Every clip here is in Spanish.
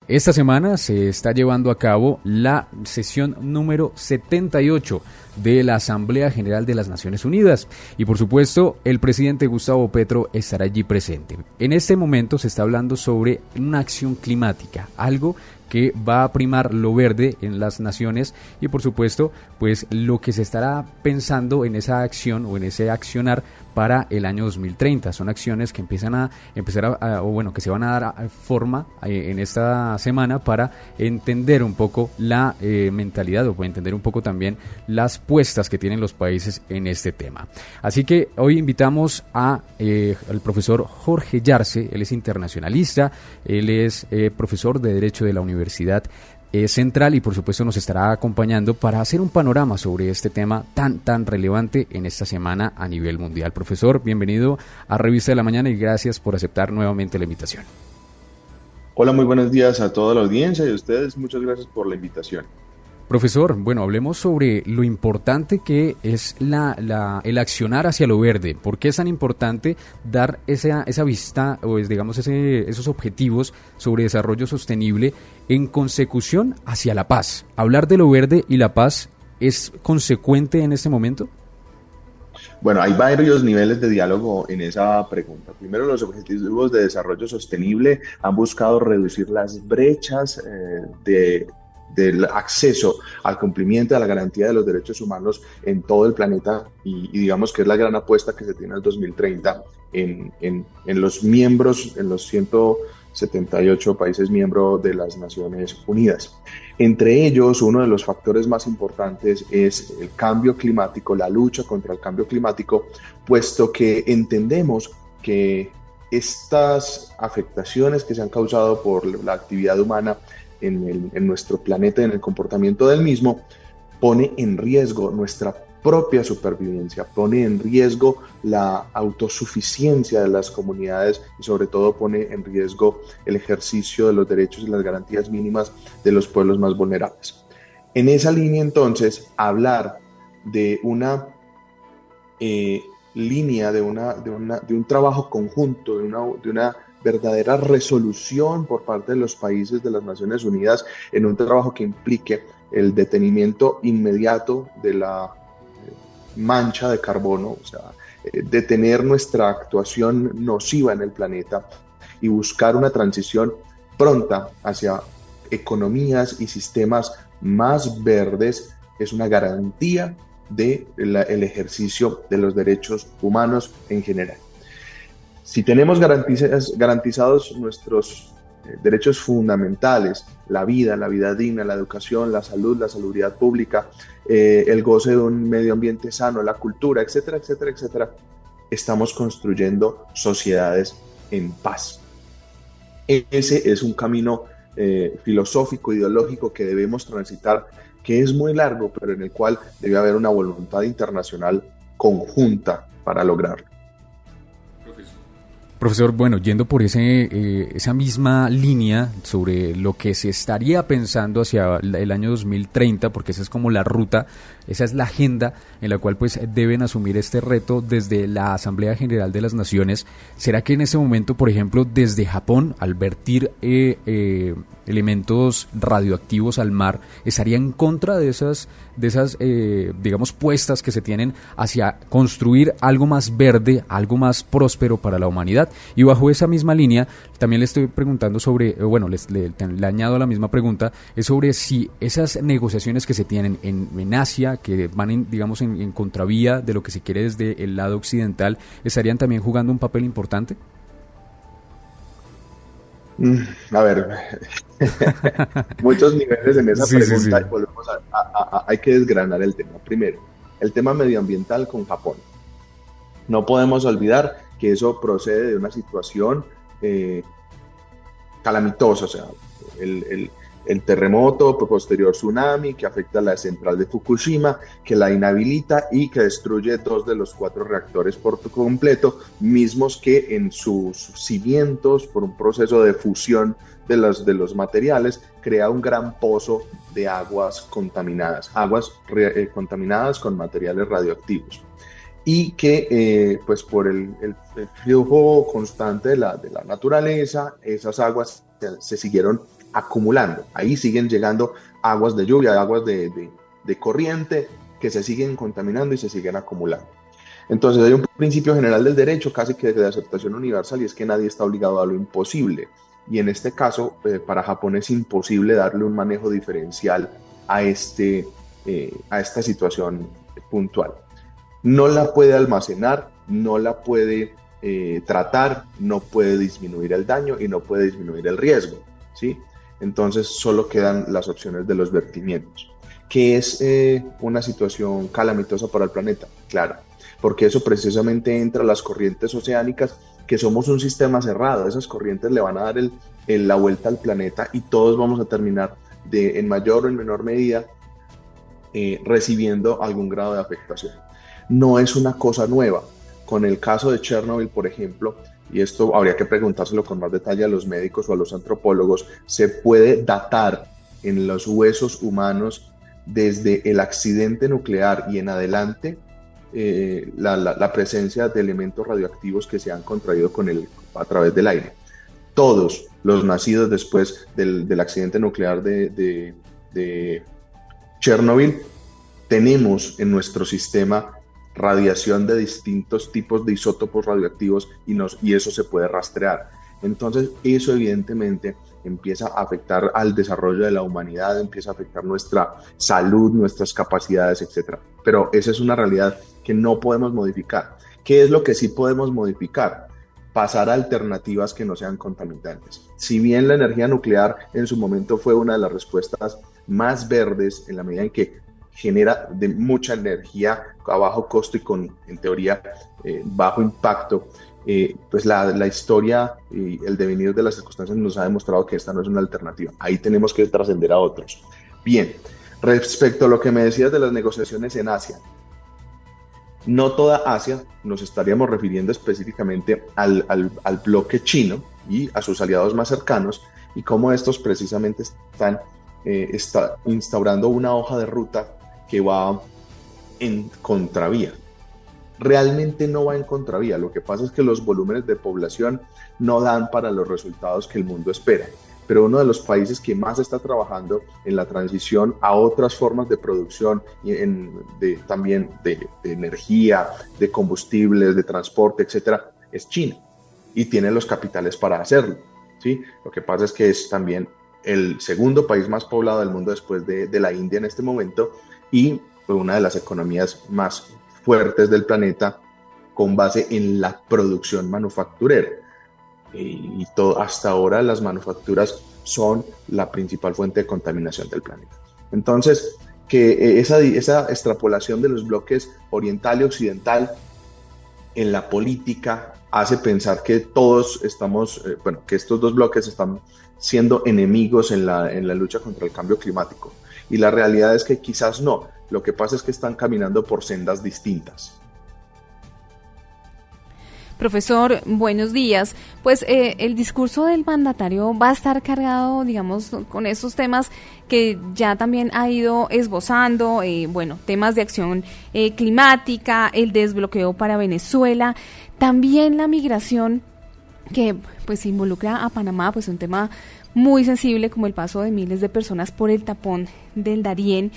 Esta semana se está llevando a cabo la sesión número 78 de la Asamblea General de las Naciones Unidas y por supuesto el presidente Gustavo Petro estará allí presente. En este momento se está hablando sobre una acción climática, algo que va a primar lo verde en las naciones y por supuesto pues lo que se estará pensando en esa acción o en ese accionar para el año 2030. Son acciones que empiezan a empezar que se van a dar forma en esta semana para entender un poco la mentalidad o para entender un poco también las puestas que tienen los países en este tema. Así que hoy invitamos al profesor Jorge Yarse. Él es internacionalista, él es profesor de Derecho de la Universidad Central y por supuesto nos estará acompañando para hacer un panorama sobre este tema tan relevante en esta semana a nivel mundial. Profesor, bienvenido a Revista de la Mañana y gracias por aceptar nuevamente la invitación. Hola, muy buenos días a toda la audiencia y a ustedes, muchas gracias por la invitación. Profesor, bueno, hablemos sobre lo importante que es el accionar hacia lo verde. ¿Por qué es tan importante dar esa vista o digamos esos objetivos sobre desarrollo sostenible en consecución hacia la paz? ¿Hablar de lo verde y la paz es consecuente en este momento? Bueno, hay varios niveles de diálogo en esa pregunta. Primero, los objetivos de desarrollo sostenible han buscado reducir las brechas del acceso al cumplimiento de la garantía de los derechos humanos en todo el planeta y digamos que es la gran apuesta que se tiene al 2030 en los miembros, en los 178 países miembros de las Naciones Unidas. Entre ellos, uno de los factores más importantes es el cambio climático, la lucha contra el cambio climático, puesto que entendemos que estas afectaciones que se han causado por la actividad humana en nuestro planeta y en el comportamiento del mismo, pone en riesgo nuestra propia supervivencia, pone en riesgo la autosuficiencia de las comunidades y sobre todo pone en riesgo el ejercicio de los derechos y las garantías mínimas de los pueblos más vulnerables. En esa línea entonces, hablar de una línea, de un trabajo conjunto, de una verdadera resolución por parte de los países de las Naciones Unidas en un trabajo que implique el detenimiento inmediato de la mancha de carbono, o sea, detener nuestra actuación nociva en el planeta y buscar una transición pronta hacia economías y sistemas más verdes es una garantía del ejercicio de los derechos humanos en general. Si tenemos garantizados nuestros derechos fundamentales, la vida digna, la educación, la salud, la salubridad pública, el goce de un medio ambiente sano, la cultura, etcétera, etcétera, etcétera, estamos construyendo sociedades en paz. Ese es un camino filosófico, ideológico que debemos transitar, que es muy largo, pero en el cual debe haber una voluntad internacional conjunta para lograrlo. Profesor, bueno, yendo por esa misma línea sobre lo que se estaría pensando hacia el año 2030, porque esa es como la ruta, esa es la agenda en la cual pues deben asumir este reto desde la Asamblea General de las Naciones. ¿Será que en ese momento, por ejemplo, desde Japón, al vertir elementos radioactivos al mar, estaría en contra de esas digamos, puestas que se tienen hacia construir algo más verde, algo más próspero para la humanidad? Y bajo esa misma línea, también le estoy preguntando sobre, le añado a la misma pregunta, es sobre si esas negociaciones que se tienen en Asia, que van, digamos, en contravía de lo que se quiere desde el lado occidental, ¿estarían también jugando un papel importante? A ver, muchos niveles en esa pregunta. Sí. Volvemos hay que desgranar el tema. Primero, el tema medioambiental con Japón. No podemos olvidar que eso procede de una situación calamitosa, o sea, el terremoto, posterior tsunami que afecta a la central de Fukushima, que la inhabilita y que destruye 2 de los 4 reactores por completo, mismos que en sus cimientos, por un proceso de fusión de los materiales, crea un gran pozo de aguas contaminadas con materiales radioactivos. Y que pues por el flujo constante de la naturaleza, esas aguas se siguieron acumulando. Ahí siguen llegando aguas de lluvia, aguas de corriente que se siguen contaminando y se siguen acumulando. Entonces hay un principio general del derecho, casi que de aceptación universal, y es que nadie está obligado a lo imposible. Y en este caso, para Japón es imposible darle un manejo diferencial a esta situación puntual. No la puede almacenar, no la puede tratar, no puede disminuir el daño y no puede disminuir el riesgo, ¿sí? Entonces solo quedan las opciones de los vertimientos. ¿Qué es una situación calamitosa para el planeta? Claro, porque eso precisamente entra a las corrientes oceánicas, que somos un sistema cerrado. Esas corrientes le van a dar la vuelta al planeta y todos vamos a terminar en mayor o en menor medida recibiendo algún grado de afectación. No es una cosa nueva. Con el caso de Chernobyl, por ejemplo, y esto habría que preguntárselo con más detalle a los médicos o a los antropólogos, se puede datar en los huesos humanos desde el accidente nuclear y en adelante la presencia de elementos radioactivos que se han contraído a través del aire. Todos los nacidos después del accidente nuclear de Chernobyl tenemos en nuestro sistema radiación de distintos tipos de isótopos radioactivos y eso se puede rastrear. Entonces eso evidentemente empieza a afectar al desarrollo de la humanidad, empieza a afectar nuestra salud, nuestras capacidades, etc. Pero esa es una realidad que no podemos modificar. ¿Qué es lo que sí podemos modificar? Pasar a alternativas que no sean contaminantes. Si bien la energía nuclear en su momento fue una de las respuestas más verdes, en la medida en que genera de mucha energía a bajo costo y con, en teoría, bajo impacto, pues la historia y el devenir de las circunstancias nos ha demostrado que esta no es una alternativa. Ahí tenemos que trascender a otros. Bien, respecto a lo que me decías de las negociaciones en Asia, no toda Asia, nos estaríamos refiriendo específicamente al bloque chino y a sus aliados más cercanos, y cómo estos precisamente están instaurando una hoja de ruta que va en contravía. Realmente no va en contravía, lo que pasa es que los volúmenes de población no dan para los resultados que el mundo espera, pero uno de los países que más está trabajando en la transición a otras formas de producción, también de energía, de combustibles, de transporte, etcétera, es China, y tiene los capitales para hacerlo, ¿sí? Lo que pasa es que es también el segundo país más poblado del mundo después de la India en este momento, y una de las economías más fuertes del planeta con base en la producción manufacturera. Y hasta ahora las manufacturas son la principal fuente de contaminación del planeta. Entonces, que esa extrapolación de los bloques oriental y occidental en la política hace pensar que todos estamos, que estos dos bloques están siendo enemigos en la lucha contra el cambio climático. Y la realidad es que quizás no. Lo que pasa es que están caminando por sendas distintas. Profesor, buenos días. Pues el discurso del mandatario va a estar cargado, digamos, con esos temas que ya también ha ido esbozando, temas de acción climática, el desbloqueo para Venezuela, también la migración que pues involucra a Panamá, pues un tema muy sensible como el paso de miles de personas por el tapón del Darién,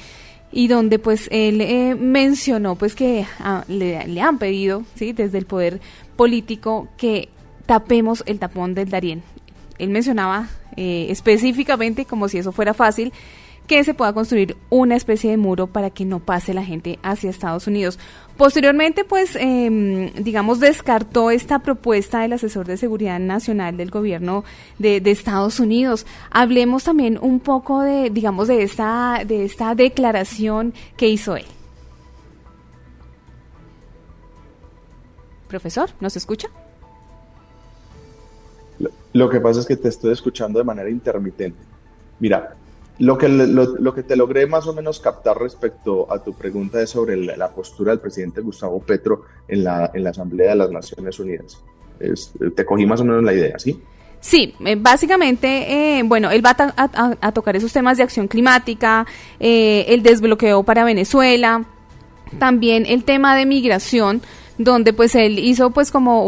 y donde pues él mencionó pues que le han pedido, ¿sí?, desde el poder político que tapemos el tapón del Darién. Él mencionaba específicamente, como si eso fuera fácil, que se pueda construir una especie de muro para que no pase la gente hacia Estados Unidos. Posteriormente, pues, descartó esta propuesta del asesor de seguridad nacional del gobierno de Estados Unidos. Hablemos también un poco de esta declaración que hizo él. Profesor, ¿nos escucha? Lo que pasa es que te estoy escuchando de manera intermitente. Mira, lo que te logré más o menos captar respecto a tu pregunta es sobre la postura del presidente Gustavo Petro en la Asamblea de las Naciones Unidas. Te cogí más o menos la idea, ¿sí? Sí, básicamente, él va a tocar esos temas de acción climática, el desbloqueo para Venezuela, también el tema de migración, donde pues él hizo pues como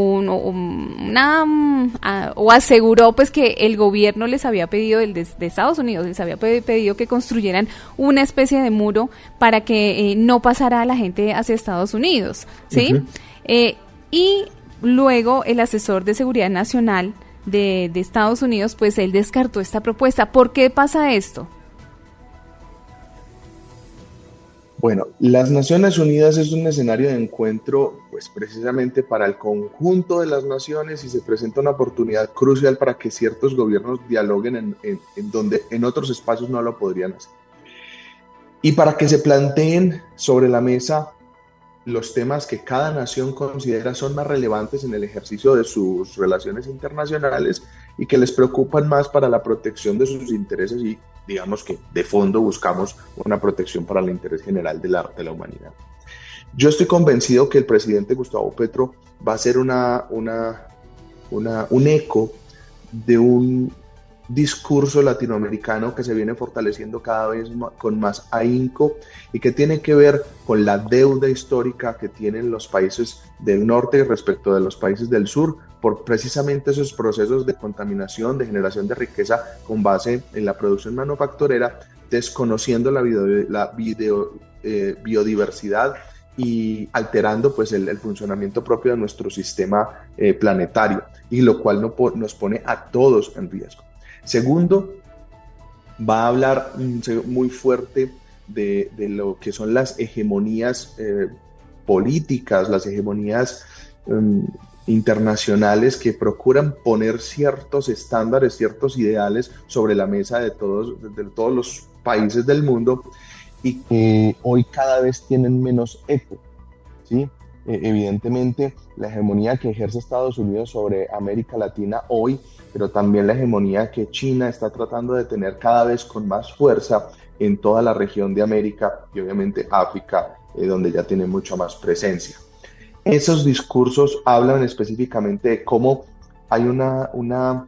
o aseguró pues que el gobierno les había pedido, de Estados Unidos, les había pedido que construyeran una especie de muro para que no pasara a la gente hacia Estados Unidos, ¿sí? Uh-huh. Y luego el asesor de seguridad nacional de Estados Unidos, pues él descartó esta propuesta. ¿Por qué pasa esto? Bueno, las Naciones Unidas es un escenario de encuentro, pues precisamente para el conjunto de las naciones, y se presenta una oportunidad crucial para que ciertos gobiernos dialoguen en donde en otros espacios no lo podrían hacer. Y para que se planteen sobre la mesa los temas que cada nación considera son más relevantes en el ejercicio de sus relaciones internacionales y que les preocupan más para la protección de sus intereses, y digamos que de fondo buscamos una protección para el interés general de la humanidad. Yo estoy convencido que el presidente Gustavo Petro va a ser un eco de un discurso latinoamericano que se viene fortaleciendo cada vez con más ahínco y que tiene que ver con la deuda histórica que tienen los países del norte respecto de los países del sur por precisamente esos procesos de contaminación, de generación de riqueza con base en la producción manufacturera, desconociendo la biodiversidad y alterando pues el funcionamiento propio de nuestro sistema planetario, y lo cual nos pone a todos en riesgo. Segundo, va a hablar muy fuerte de lo que son las hegemonías políticas, las hegemonías internacionales que procuran poner ciertos estándares, ciertos ideales sobre la mesa de todos los países del mundo, y que hoy cada vez tienen menos eco, ¿sí? Evidentemente, la hegemonía que ejerce Estados Unidos sobre América Latina hoy, pero también la hegemonía que China está tratando de tener cada vez con más fuerza en toda la región de América y obviamente África, donde ya tiene mucha más presencia. Esos discursos hablan específicamente de cómo hay una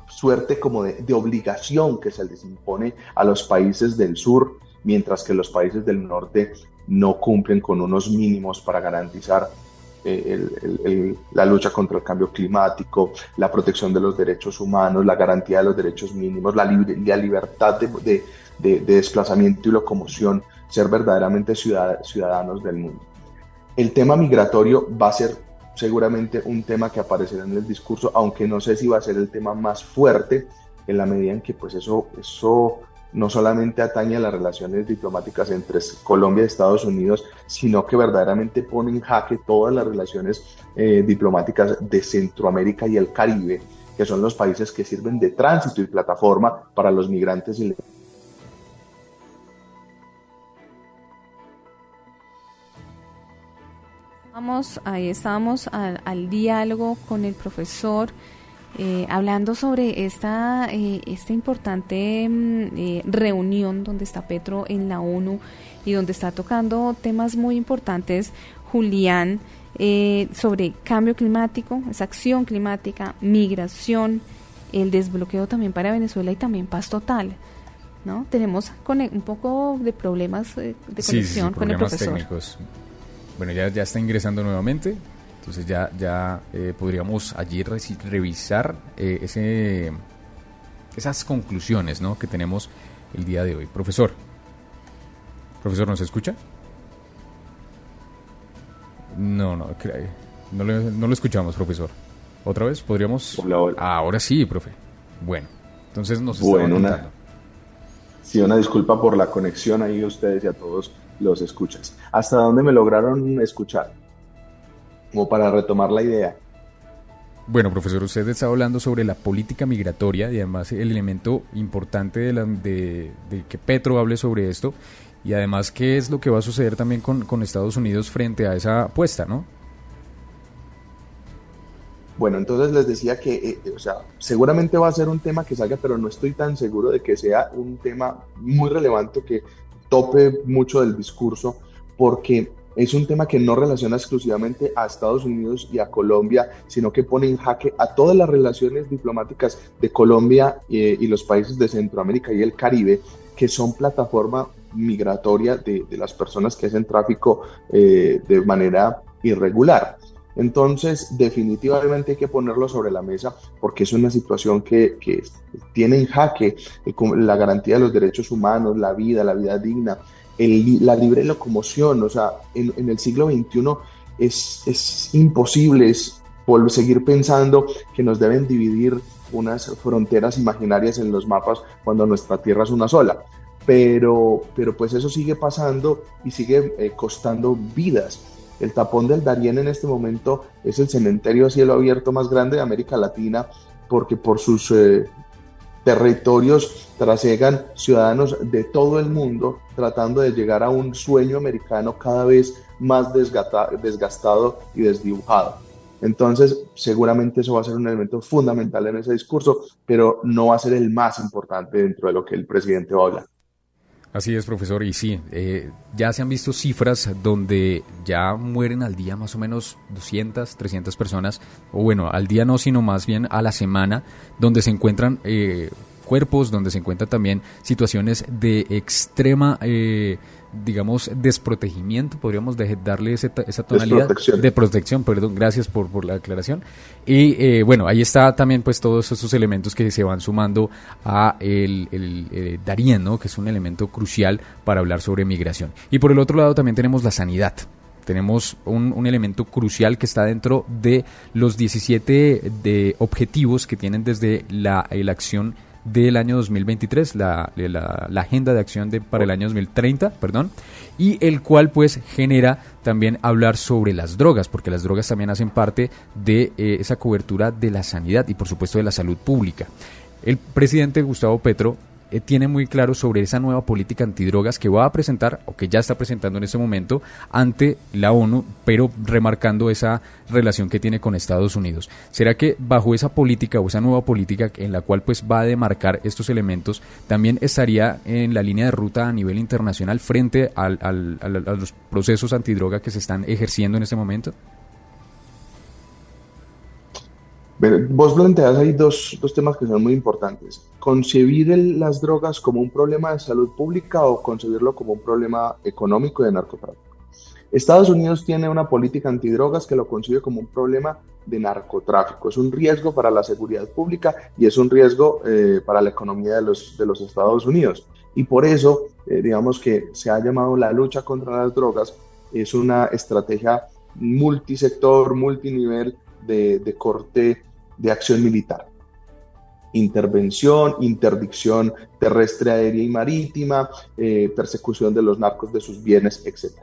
suerte como de obligación que se les impone a los países del sur, mientras que los países del norte no cumplen con unos mínimos para garantizar la lucha contra el cambio climático, la protección de los derechos humanos, la garantía de los derechos mínimos, la libertad de desplazamiento y locomoción, ser verdaderamente ciudadanos del mundo. El tema migratorio va a ser seguramente un tema que aparecerá en el discurso, aunque no sé si va a ser el tema más fuerte, en la medida en que pues eso no solamente atañe a las relaciones diplomáticas entre Colombia y Estados Unidos, sino que verdaderamente pone en jaque todas las relaciones diplomáticas de Centroamérica y el Caribe, que son los países que sirven de tránsito y plataforma para los migrantes ilegales. Ahí estábamos al diálogo con el profesor, hablando sobre esta importante reunión donde está Petro en la ONU y donde está tocando temas muy importantes, Julián, sobre cambio climático, esa acción climática, migración, el desbloqueo también para Venezuela y también paz total, ¿no? Tenemos un poco de problemas de conexión con el profesor. Técnicos. Bueno, ya está ingresando nuevamente, entonces ya podríamos allí revisar esas conclusiones, ¿no?, que tenemos el día de hoy. Profesor, ¿nos escucha? No lo escuchamos, profesor. ¿Otra vez? ¿Podríamos? Hola. Ahora sí, profe. Bueno, entonces nos estaba contando. Una disculpa por la conexión ahí a ustedes y a todos los escuchas. ¿Hasta dónde me lograron escuchar? Como para retomar la idea. Bueno, profesor, usted está hablando sobre la política migratoria y además el elemento importante de que Petro hable sobre esto, y además qué es lo que va a suceder también con Estados Unidos frente a esa apuesta, ¿no? Bueno, entonces les decía que seguramente va a ser un tema que salga, pero no estoy tan seguro de que sea un tema muy relevante que tope mucho del discurso, porque es un tema que no relaciona exclusivamente a Estados Unidos y a Colombia, sino que pone en jaque a todas las relaciones diplomáticas de Colombia y los países de Centroamérica y el Caribe, que son plataforma migratoria de las personas que hacen tráfico de manera irregular. Entonces, definitivamente hay que ponerlo sobre la mesa porque es una situación que tiene en jaque la garantía de los derechos humanos, la vida digna, la libre locomoción. O sea, en el siglo XXI es imposible seguir pensando que nos deben dividir unas fronteras imaginarias en los mapas cuando nuestra tierra es una sola. Pero pues eso sigue pasando y sigue costando vidas. El Tapón del Darién en este momento es el cementerio a cielo abierto más grande de América Latina porque por sus territorios trasegan ciudadanos de todo el mundo tratando de llegar a un sueño americano cada vez más desgastado y desdibujado. Entonces, seguramente eso va a ser un elemento fundamental en ese discurso, pero no va a ser el más importante dentro de lo que el presidente va a hablar. Así es, profesor, y sí, ya se han visto cifras donde ya mueren al día más o menos 200, 300 personas, o bueno, al día no, sino más bien a la semana, donde se encuentran cuerpos, donde se encuentran también situaciones de extrema, digamos, desprotegimiento, podríamos darle esa tonalidad de protección, perdón, gracias por la aclaración. Y bueno, ahí está también pues todos esos elementos que se van sumando a el Darién, ¿no? Que es un elemento crucial para hablar sobre migración. Y por el otro lado también tenemos la sanidad. Tenemos un elemento crucial que está dentro de los 17 de objetivos que tienen desde la acción del año 2023, la agenda de acción para el año 2030, perdón, y el cual pues genera también hablar sobre las drogas, porque las drogas también hacen parte de esa cobertura de la sanidad y por supuesto de la salud pública. El presidente Gustavo Petro tiene muy claro sobre esa nueva política antidrogas que va a presentar, o que ya está presentando en este momento, ante la ONU, pero remarcando esa relación que tiene con Estados Unidos. ¿Será que bajo esa política o esa nueva política en la cual pues va a demarcar estos elementos, también estaría en la línea de ruta a nivel internacional frente a los procesos antidroga que se están ejerciendo en este momento? Vos planteas ahí dos temas que son muy importantes. ¿Concebir las drogas como un problema de salud pública o concebirlo como un problema económico de narcotráfico? Estados Unidos tiene una política antidrogas que lo concibe como un problema de narcotráfico. Es un riesgo para la seguridad pública y es un riesgo para la economía de los Estados Unidos. Y por eso, digamos que se ha llamado la lucha contra las drogas, es una estrategia multisector, multinivel de corte de acción militar. Intervención, interdicción terrestre, aérea y marítima, persecución de los narcos, de sus bienes, etc.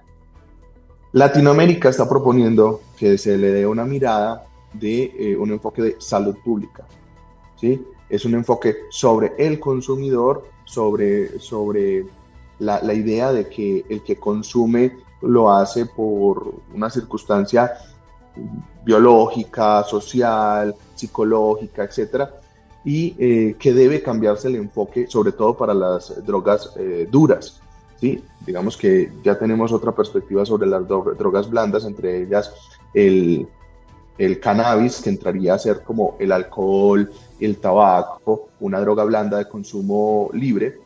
Latinoamérica está proponiendo que se le dé una mirada de un enfoque de salud pública, ¿sí? Es un enfoque sobre el consumidor, sobre la idea de que el que consume lo hace por una circunstancia biológica, social, psicológica, etcétera, y que debe cambiarse el enfoque, sobre todo para las drogas duras, ¿sí? Digamos que ya tenemos otra perspectiva sobre las drogas blandas, entre ellas el cannabis, que entraría a ser como el alcohol, el tabaco, una droga blanda de consumo libre.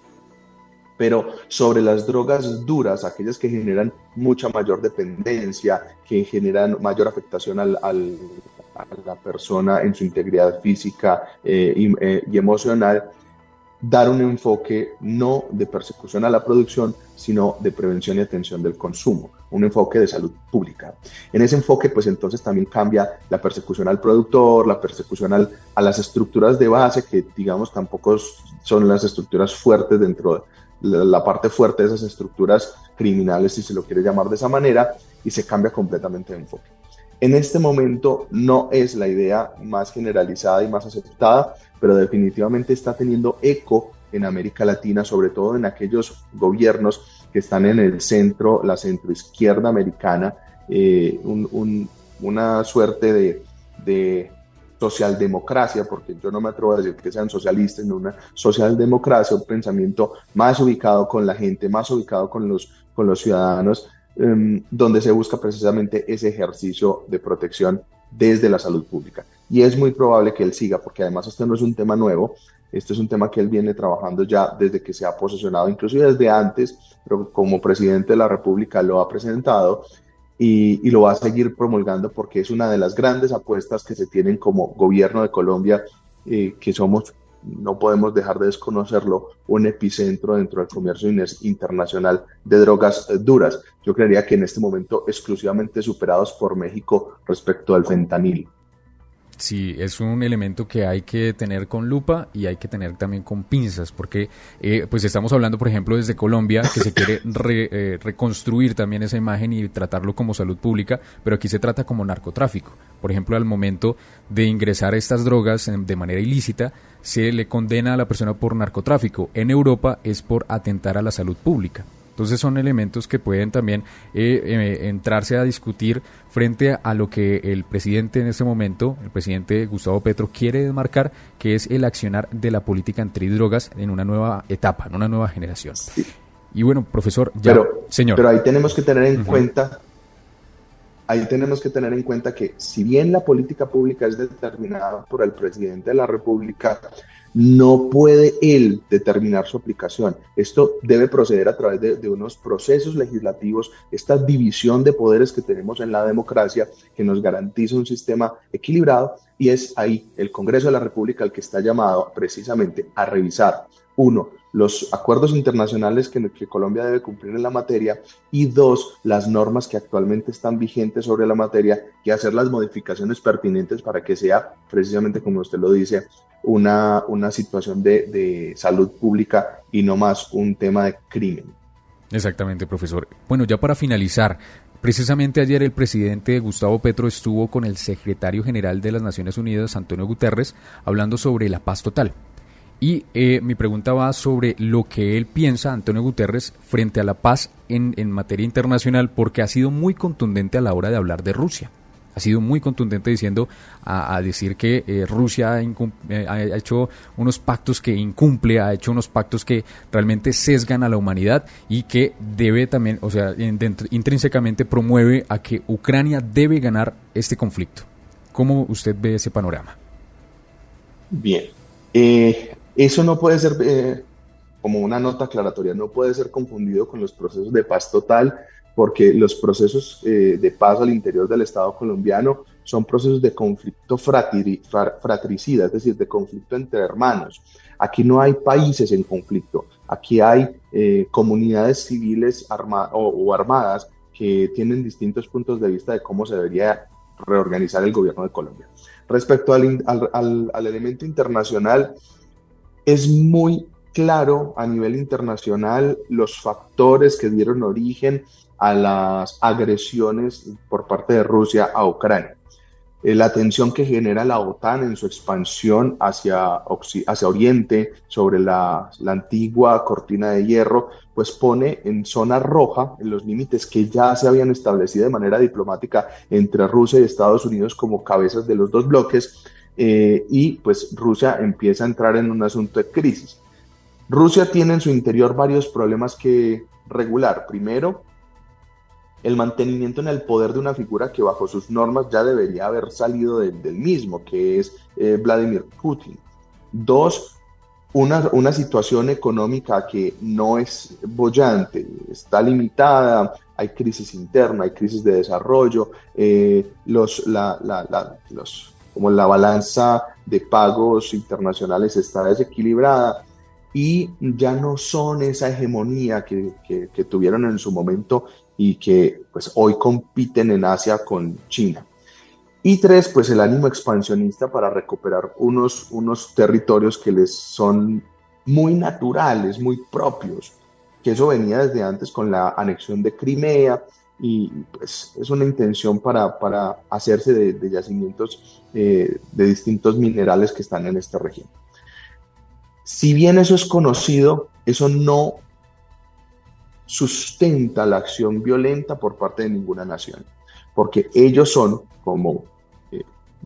Pero sobre las drogas duras, aquellas que generan mucha mayor dependencia, que generan mayor afectación a la persona en su integridad física y emocional, dar un enfoque no de persecución a la producción, sino de prevención y atención del consumo, un enfoque de salud pública. En ese enfoque, pues entonces también cambia la persecución al productor, la persecución a las estructuras de base, que digamos tampoco son las estructuras fuertes dentro de la parte fuerte de esas estructuras criminales, si se lo quiere llamar de esa manera, y se cambia completamente de enfoque. En este momento no es la idea más generalizada y más aceptada, pero definitivamente está teniendo eco en América Latina, sobre todo en aquellos gobiernos que están en el centro, la centroizquierda americana, una suerte de socialdemocracia, porque yo no me atrevo a decir que sean socialistas, sino una socialdemocracia, un pensamiento más ubicado con la gente, más ubicado con los ciudadanos, donde se busca precisamente ese ejercicio de protección desde la salud pública. Y es muy probable que él siga, porque además este no es un tema nuevo. Esto es un tema que él viene trabajando ya desde que se ha posesionado, inclusive desde antes, pero como presidente de la República lo ha presentado y lo va a seguir promulgando porque es una de las grandes apuestas que se tienen como gobierno de Colombia, que somos, no podemos dejar de desconocerlo, un epicentro dentro del comercio internacional de drogas duras. Yo creería que en este momento exclusivamente superados por México respecto al fentanilo. Sí, es un elemento que hay que tener con lupa y hay que tener también con pinzas, porque pues estamos hablando, por ejemplo, desde Colombia, que se quiere reconstruir también esa imagen y tratarlo como salud pública, pero aquí se trata como narcotráfico. Por ejemplo, al momento de ingresar estas drogas de manera ilícita, se le condena a la persona por narcotráfico. En Europa es por atentar a la salud pública. Entonces son elementos que pueden también entrarse a discutir frente a lo que el presidente en este momento, el presidente Gustavo Petro, quiere desmarcar, que es el accionar de la política antidrogas en una nueva etapa, en una nueva generación. Sí. Y bueno, profesor, ya, señor. Pero ahí tenemos que tener en cuenta, que si bien la política pública es determinada por el presidente de la República, no puede él determinar su aplicación. Esto debe proceder a través de unos procesos legislativos, esta división de poderes que tenemos en la democracia, que nos garantiza un sistema equilibrado, y es ahí el Congreso de la República el que está llamado precisamente a revisar, uno, los acuerdos internacionales que Colombia debe cumplir en la materia, y dos, las normas que actualmente están vigentes sobre la materia, y hacer las modificaciones pertinentes para que sea, precisamente como usted lo dice, una situación de salud pública y no más un tema de crimen. Exactamente, profesor. Bueno, ya para finalizar, precisamente ayer el presidente Gustavo Petro estuvo con el secretario general de las Naciones Unidas, Antonio Guterres, hablando sobre la paz total. Y mi pregunta va sobre lo que él piensa, Antonio Guterres, frente a la paz en materia internacional, porque ha sido muy contundente a la hora de hablar de Rusia. Ha sido muy contundente diciendo a decir que Rusia ha hecho unos pactos que incumple, ha hecho unos pactos que realmente sesgan a la humanidad y que debe también, o sea, intrínsecamente promueve a que Ucrania debe ganar este conflicto. ¿Cómo usted ve ese panorama? Bien, eso no puede ser, como una nota aclaratoria, no puede ser confundido con los procesos de paz total, porque los procesos de paz al interior del Estado colombiano son procesos de conflicto fratricida, es decir, de conflicto entre hermanos. Aquí no hay países en conflicto, aquí hay comunidades civiles o armadas que tienen distintos puntos de vista de cómo se debería reorganizar el gobierno de Colombia. Respecto al elemento internacional, es muy claro a nivel internacional los factores que dieron origen a las agresiones por parte de Rusia a Ucrania. La tensión que genera la OTAN en su expansión hacia Oriente, sobre la antigua cortina de hierro, pues pone en zona roja, en los límites que ya se habían establecido de manera diplomática entre Rusia y Estados Unidos como cabezas de los dos bloques, y pues Rusia empieza a entrar en un asunto de crisis. Rusia tiene en su interior varios problemas que regular. Primero, el mantenimiento en el poder de una figura que bajo sus normas ya debería haber salido del mismo, que es Vladimir Putin. Dos, una situación económica que no es boyante, está limitada, hay crisis interna, hay crisis de desarrollo, como la balanza de pagos internacionales está desequilibrada, y ya no son esa hegemonía que tuvieron en su momento y que pues hoy compiten en Asia con China. Y tres, pues el ánimo expansionista para recuperar unos territorios que les son muy naturales, muy propios, que eso venía desde antes con la anexión de Crimea, y pues es una intención para hacerse de yacimientos de distintos minerales que están en esta región. Si bien eso es conocido, eso no sustenta la acción violenta por parte de ninguna nación, porque ellos son, como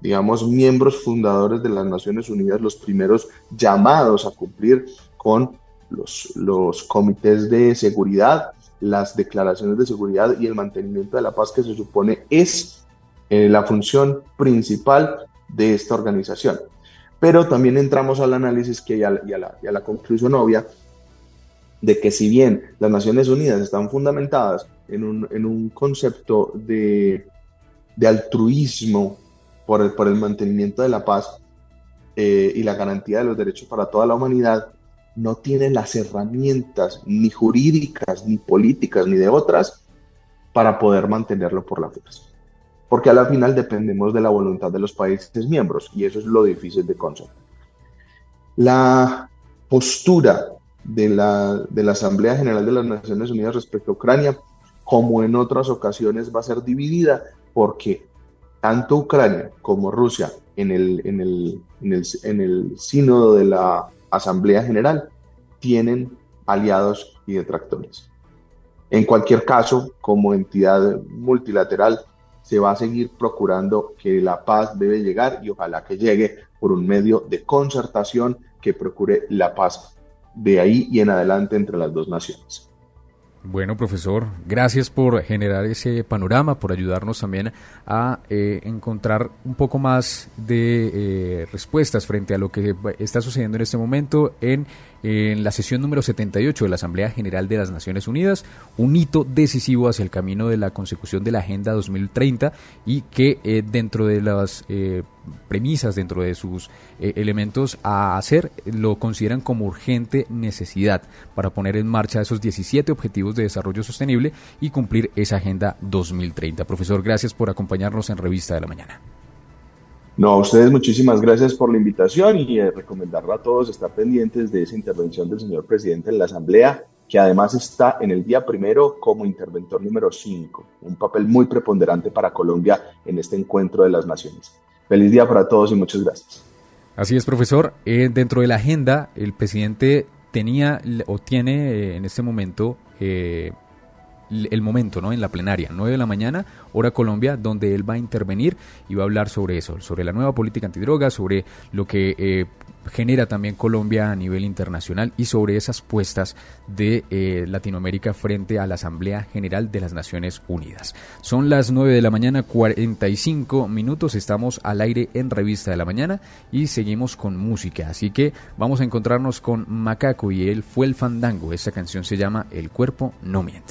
digamos, miembros fundadores de las Naciones Unidas, los primeros llamados a cumplir con los comités de seguridad, las declaraciones de seguridad y el mantenimiento de la paz, que se supone es la función principal de esta organización. Pero también entramos al análisis y a la conclusión obvia de que si bien las Naciones Unidas están fundamentadas en un concepto de altruismo por el mantenimiento de la paz y la garantía de los derechos para toda la humanidad, no tienen las herramientas ni jurídicas, ni políticas, ni de otras para poder mantenerlo por la fuerza. Porque a la final dependemos de la voluntad de los países miembros y eso es lo difícil de conseguir. La postura de la Asamblea General de las Naciones Unidas respecto a Ucrania, como en otras ocasiones, va a ser dividida porque tanto Ucrania como Rusia en el sínodo de la Asamblea General tienen aliados y detractores. En cualquier caso, como entidad multilateral, se va a seguir procurando que la paz debe llegar y ojalá que llegue por un medio de concertación que procure la paz de ahí y en adelante entre las dos naciones. Bueno, profesor, gracias por generar ese panorama, por ayudarnos también a encontrar un poco más de respuestas frente a lo que está sucediendo en este momento en la sesión número 78 de la Asamblea General de las Naciones Unidas, un hito decisivo hacia el camino de la consecución de la Agenda 2030 y que dentro de las premisas, dentro de sus elementos a hacer, lo consideran como urgente necesidad para poner en marcha esos 17 objetivos de desarrollo sostenible y cumplir esa Agenda 2030. Profesor, gracias por acompañarnos en Revista de la Mañana. No, a ustedes muchísimas gracias por la invitación y recomendarlo a todos estar pendientes de esa intervención del señor presidente en la Asamblea, que además está en el día primero como interventor número 5, un papel muy preponderante para Colombia en este encuentro de las naciones. Feliz día para todos y muchas gracias. Así es, profesor. Dentro de la agenda, el presidente tenía o tiene en este momento el momento, ¿no? En la plenaria, 9 de la mañana, hora Colombia, donde él va a intervenir y va a hablar sobre eso, sobre la nueva política antidroga, sobre lo que genera también Colombia a nivel internacional y sobre esas puestas de Latinoamérica frente a la Asamblea General de las Naciones Unidas. Son las 9 de la mañana, 45 minutos, estamos al aire en Revista de la Mañana y seguimos con música, así que vamos a encontrarnos con Macaco y él fue el fandango, esta canción se llama El cuerpo no miente.